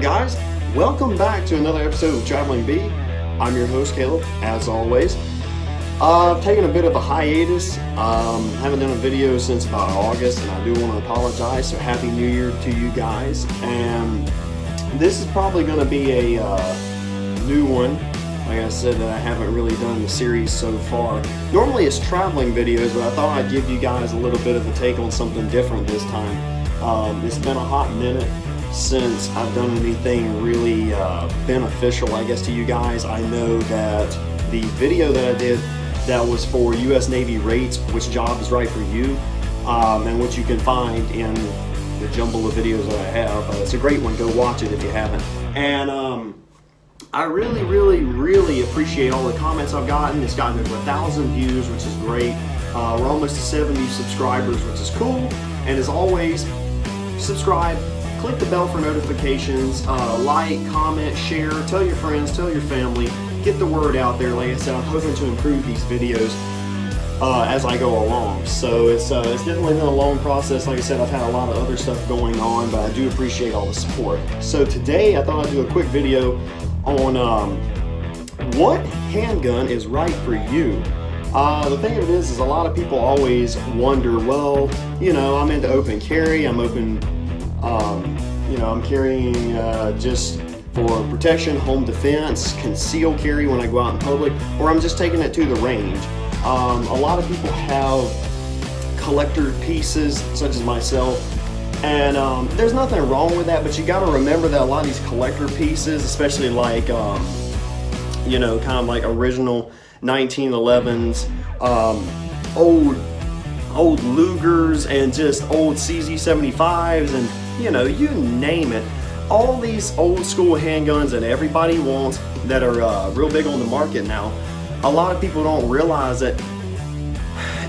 guys, welcome back to another episode of Traveling Bee. I'm your host Caleb, as always. I've taken a bit of a hiatus, haven't done a video since about August, and I do want to apologize, so Happy New Year to you guys. And this is probably going to be a new one, like I said, that I haven't really done the series so far. Normally it's traveling videos, but I thought I'd give you guys a little bit of a take on something different this time. It's been a hot minute since I've done anything really beneficial, I guess, to you guys. I know that the video that I did that was for US Navy rates, which job is right for you, and which you can find in the jumble of videos that I have. It's a great one, go watch it if you haven't. And I really appreciate all the comments I've gotten. It's gotten over 1,000 views, which is great. We're almost to 70 subscribers, which is cool. And as always, subscribe, click the bell for notifications, like, comment, share, tell your friends, tell your family, get the word out there. Like I said, I'm hoping to improve these videos as I go along. So it's definitely been a long process. Like I said, I've had a lot of other stuff going on, but I do appreciate all the support. So today I thought I'd do a quick video on what handgun is right for you. The thing of it is a lot of people always wonder, well, you know, I'm into open carry, I'm open, you know, I'm carrying just for protection, home defense, concealed carry when I go out in public, or I'm just taking it to the range. A lot of people have collector pieces, such as myself, and there's nothing wrong with that, but you got to remember that a lot of these collector pieces, especially like, you know, kind of like original 1911s, old Lugers, and just old CZ75s, and you know, you name it. All these old school handguns that everybody wants that are real big on the market now, a lot of people don't realize that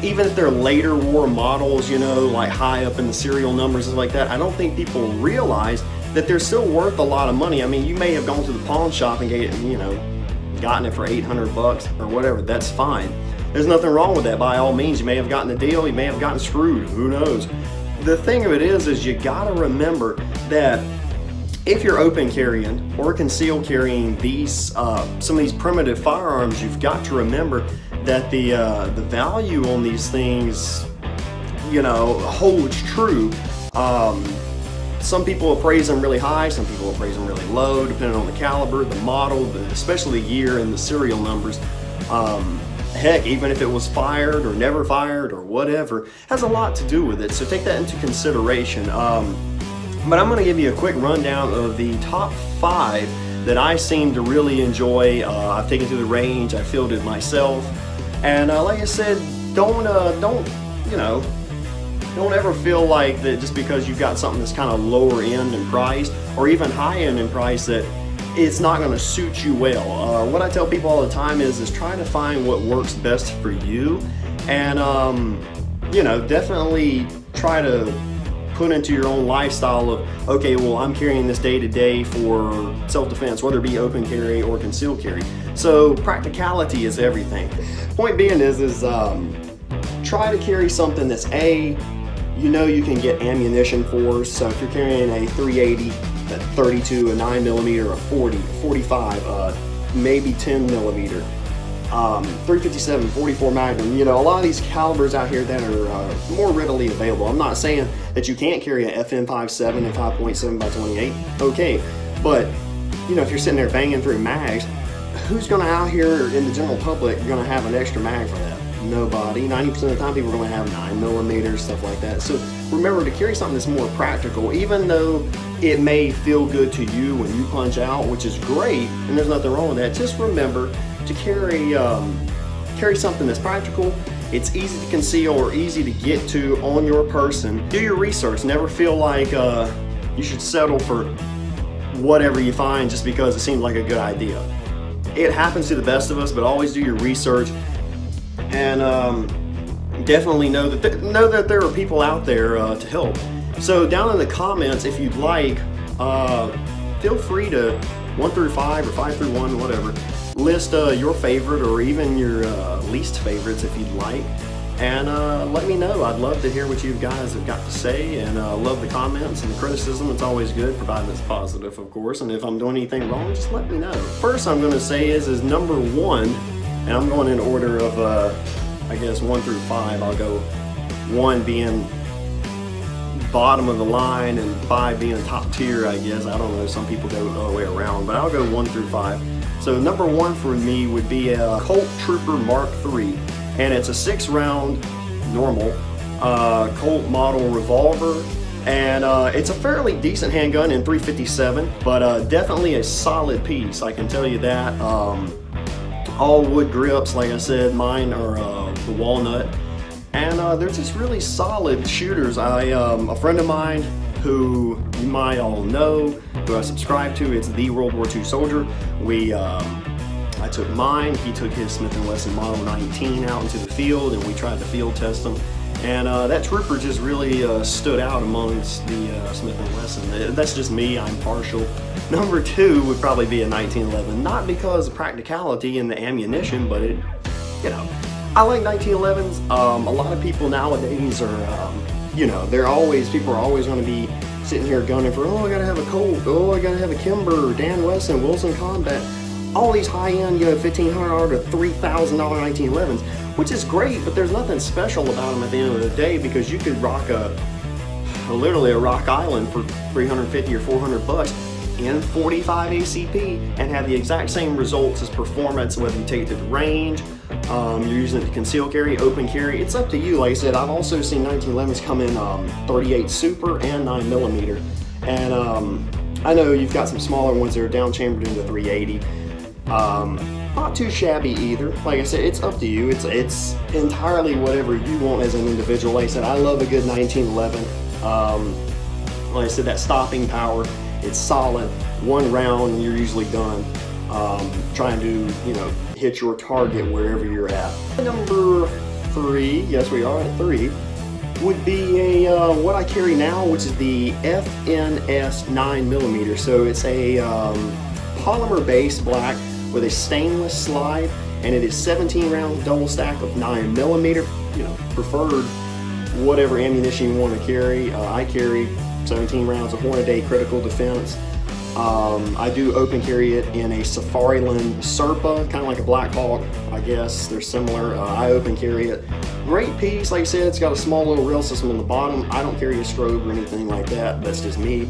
even if they're later war models, you know, like high up in the serial numbers and like that, I don't think people realize that they're still worth a lot of money. I mean, you may have gone to the pawn shop and gotten it for 800 bucks or whatever. That's fine. There's nothing wrong with that. By all means, you may have gotten a deal, you may have gotten screwed, who knows. The thing of it is you gotta remember that if you're open carrying or concealed carrying these, some of these primitive firearms, you've got to remember that the value on these things, you know, holds true. Some people appraise them really high, some people appraise them really low, depending on the caliber, the model, especially the year and the serial numbers. Heck, even if it was fired or never fired or whatever, has a lot to do with it, so take that into consideration. But I'm going to give you a quick rundown of the top 5 that I seem to really enjoy. I've taken to the range, I fielded myself, and like I said, don't ever feel like that just because you've got something that's kind of lower end in price or even high end in price that it's not going to suit you well. What I tell people all the time is try to find what works best for you, and you know, definitely try to put into your own lifestyle of, okay, well, I'm carrying this day to day for self-defense, whether it be open carry or concealed carry. So practicality is everything. Point being is try to carry something that's you know you can get ammunition for. So if you're carrying a 380, a 32, a 9mm, a 40, 45, maybe 10mm, 357, 44 Magnum, you know, a lot of these calibers out here that are more readily available. I'm not saying that you can't carry an FM57 and 5.7x28, okay, but you know, if you're sitting there banging through mags, who's going to out here in the general public going to have an extra mag for that? Nobody. 90% of the time people are going to have 9mm, stuff like that. So remember to carry something that's more practical, even though it may feel good to you when you punch out, which is great, and there's nothing wrong with that. Just remember to carry something that's practical, it's easy to conceal or easy to get to on your person. Do your research. Never feel like you should settle for whatever you find just because it seems like a good idea. It happens to the best of us, but always do your research, and definitely know that there are people out there to help. So down in the comments, if you'd like, feel free to 1 through 5 or 5 through 1, whatever. List your favorite or even your least favorites if you'd like, and let me know. I'd love to hear what you guys have got to say, and love the comments and the criticism. It's always good, provided it's positive, of course. And if I'm doing anything wrong, just let me know. First I'm going to say is number 1, and I'm going in order of I guess 1 through 5. I'll go 1 being bottom of the line and 5 being top tier, I guess. I don't know, some people go the other way around, but I'll go 1 through 5. So number 1 for me would be a Colt Trooper Mark III, and it's a 6-round normal Colt model revolver, and it's a fairly decent handgun in .357, but definitely a solid piece, I can tell you that. All wood grips, like I said, mine are the walnut, and they're just really solid shooters. A friend of mine who you might all know, who I subscribe to, it's the World War II Soldier. I took mine, he took his Smith & Wesson Model 19 out into the field, and we tried to field test them. And that Trooper just really stood out amongst the Smith & Wesson. That's just me, I'm partial. Number 2 would probably be a 1911, not because of practicality and the ammunition, but it, you know, I like 1911s. A lot of people nowadays are, you know, people are always going to be sitting here gunning for, oh, I gotta have a Colt, oh, I gotta have a Kimber, Dan Wesson, Wilson Combat, all these high-end, you know, $1,500 to $3,000 1911s, which is great, but there's nothing special about them at the end of the day, because you could rock literally a Rock Island for $350 or $400 in 45 ACP and have the exact same results as performance, whether you take it to the range, you're using it to conceal carry, open carry. It's up to you. Like I said, I've also seen 1911s come in 38 Super and 9mm, and I know you've got some smaller ones that are down chambered into 380. Not too shabby either. Like I said, it's up to you. It's entirely whatever you want as an individual. Like I said, I love a good 1911. Like I said, that stopping power, it's solid. 1 round and you're usually done. Trying to, you know, hit your target wherever you're at. Number 3, yes we are at 3, would be a what I carry now, which is the FNS 9mm. So it's a polymer base black with a stainless slide, and it is 17 round double stack of 9mm. You know, preferred whatever ammunition you want to carry. I carry 17 rounds of Hornady critical defense. I do open carry it in a Safariland Serpa, kind of like a Black Hawk, I guess. They're similar. I open carry it. Great piece. Like I said, it's got a small little rail system in the bottom. I don't carry a strobe or anything like that. That's just me.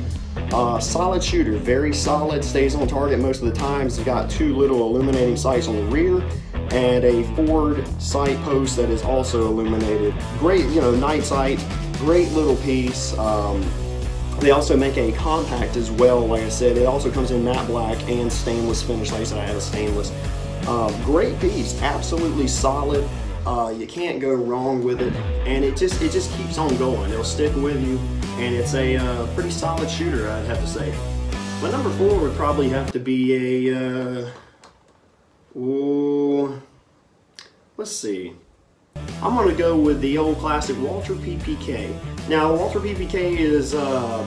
Solid shooter, very solid, stays on target most of the times. It's got 2 little illuminating sights on the rear and a forward sight post that is also illuminated. Great, you know, night sight, great little piece. They also make a compact as well. Like I said, it also comes in matte black and stainless finish. Like I said, I have a stainless. Great piece, absolutely solid. You can't go wrong with it, and it just keeps on going. It'll stick with you, and it's a pretty solid shooter, I'd have to say. My number 4 would probably have to be a let's see. I'm going to go with the old classic Walther PPK. Now, Walther PPK is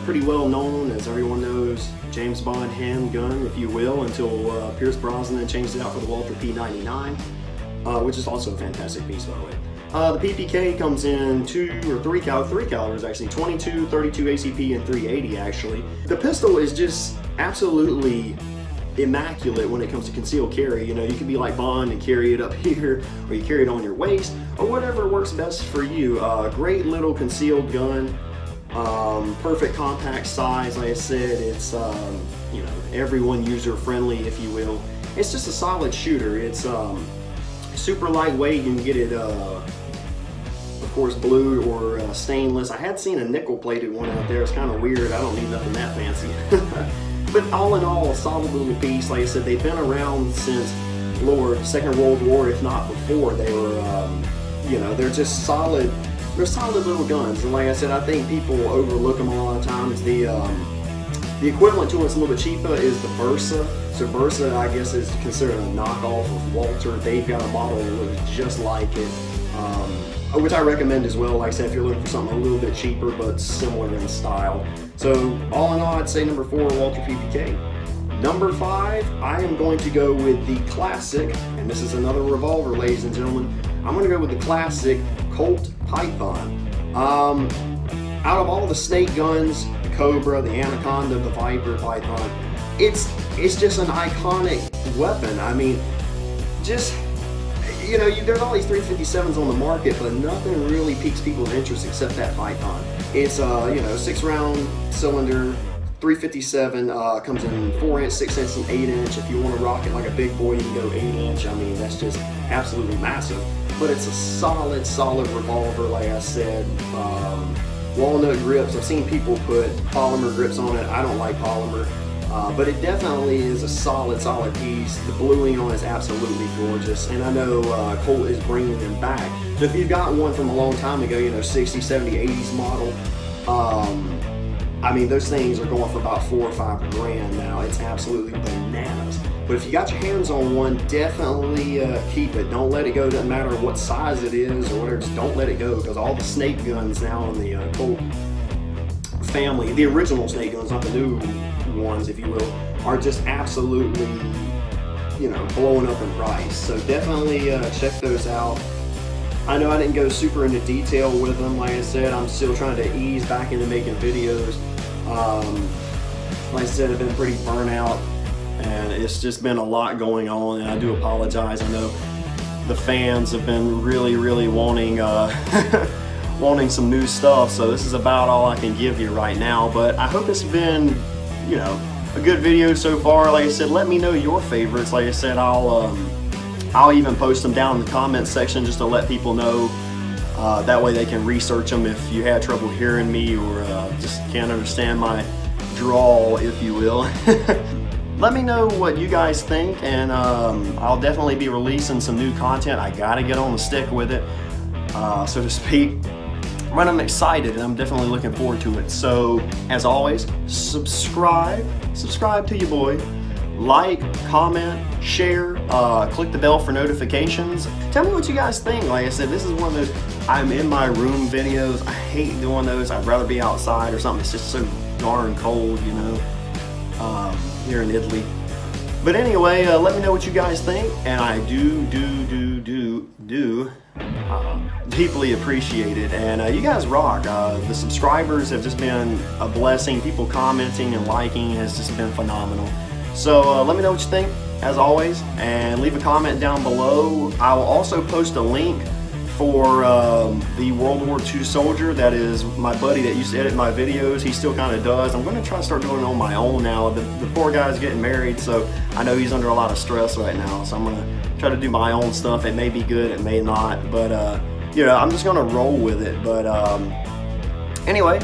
pretty well known, as everyone knows, James Bond handgun, if you will, until Pierce Brosnan changed it out for the Walther P99, which is also a fantastic piece, by the way. The PPK comes in 2 or 3 calibers, actually, 22, 32 ACP, and 380, actually. The pistol is just absolutely immaculate when it comes to concealed carry. You know, you can be like Bond and carry it up here, or you carry it on your waist, or whatever works best for you. Great little concealed gun, perfect compact size. Like I said, it's you know, everyone user friendly, if you will. It's just a solid shooter. It's super lightweight. You can get it of course blue or stainless. I had seen a nickel plated one out there. It's kind of weird. I don't need nothing that fancy. But all in all, a solid little piece. Like I said, they've been around since, Lord, Second World War, if not before. They were, you know, they're just solid. They're solid little guns. And like I said, I think people overlook them a lot of times. The equivalent to it's a little bit cheaper is the Bersa. So Bersa, I guess, is considered a knockoff of Walther. They've got a model that looks just like it, which I recommend as well. Like I said, if you're looking for something a little bit cheaper but similar in style. So all in all, I'd say number 4, Walther PPK. Number 5, I am going to go with the classic, and this is another revolver, ladies and gentlemen. I'm going to go with the classic Colt Python. Out of all the snake guns, the Cobra, the Anaconda, the Viper, Python, it's just an iconic weapon. I mean, just, you know, there's all these 357s on the market, but nothing really piques people's interest except that Python. It's you know, 6-round cylinder, 357, comes in 4-inch, 6-inch, and 8-inch. If you want to rock it like a big boy, you can go 8-inch. I mean, that's just absolutely massive. But it's a solid revolver, like I said. Walnut grips. I've seen people put polymer grips on it. I don't like polymer. But it definitely is a solid piece. The bluing on it is absolutely gorgeous. And I know Colt is bringing them back. So if you've got one from a long time ago, you know, 60, 70, 80s model, I mean, those things are going for about $4 or $5 grand now. It's absolutely bananas. But if you got your hands on one, definitely keep it. Don't let it go. Doesn't matter what size it is or whatever. Just don't let it go, because all the snake guns now in the Colt family, the original snake guns, not the new ones, if you will, are just absolutely, you know, blowing up in price. So definitely check those out. I know I didn't go super into detail with them. Like I said, I'm still trying to ease back into making videos. Like I said, I've been pretty burnt out, and it's just been a lot going on, and I do apologize. I know the fans have been really wanting wanting some new stuff, so this is about all I can give you right now. But I hope it's been, you know, a good video so far. Like I said, let me know your favorites. Like I said, I'll even post them down in the comments section just to let people know. That way they can research them if you had trouble hearing me or just can't understand my drawl, if you will. Let me know what you guys think, and I'll definitely be releasing some new content. I gotta get on the stick with it, so to speak. But I'm excited, and I'm definitely looking forward to it. So, as always, subscribe to your boy. Like, comment, share, click the bell for notifications. Tell me what you guys think. Like I said, this is one of those I'm in my room videos. I hate doing those. I'd rather be outside or something. It's just so darn cold, you know, here in Italy. But anyway, let me know what you guys think, and I do deeply appreciate it. And you guys rock. The subscribers have just been a blessing. People commenting and liking has just been phenomenal. So let me know what you think, as always, and leave a comment down below. I will also post a link for the World War II soldier. That is my buddy that used to edit my videos. He still kind of does. I'm going to try to start doing it on my own now. The poor guy's getting married, so I know he's under a lot of stress right now. So I'm going to try to do my own stuff. It may be good, it may not, but you know, I'm just going to roll with it. But anyway,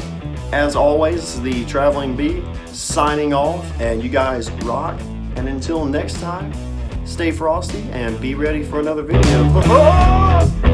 as always, this is the Traveling Bee signing off, and you guys rock. And until next time, stay frosty and be ready for another video.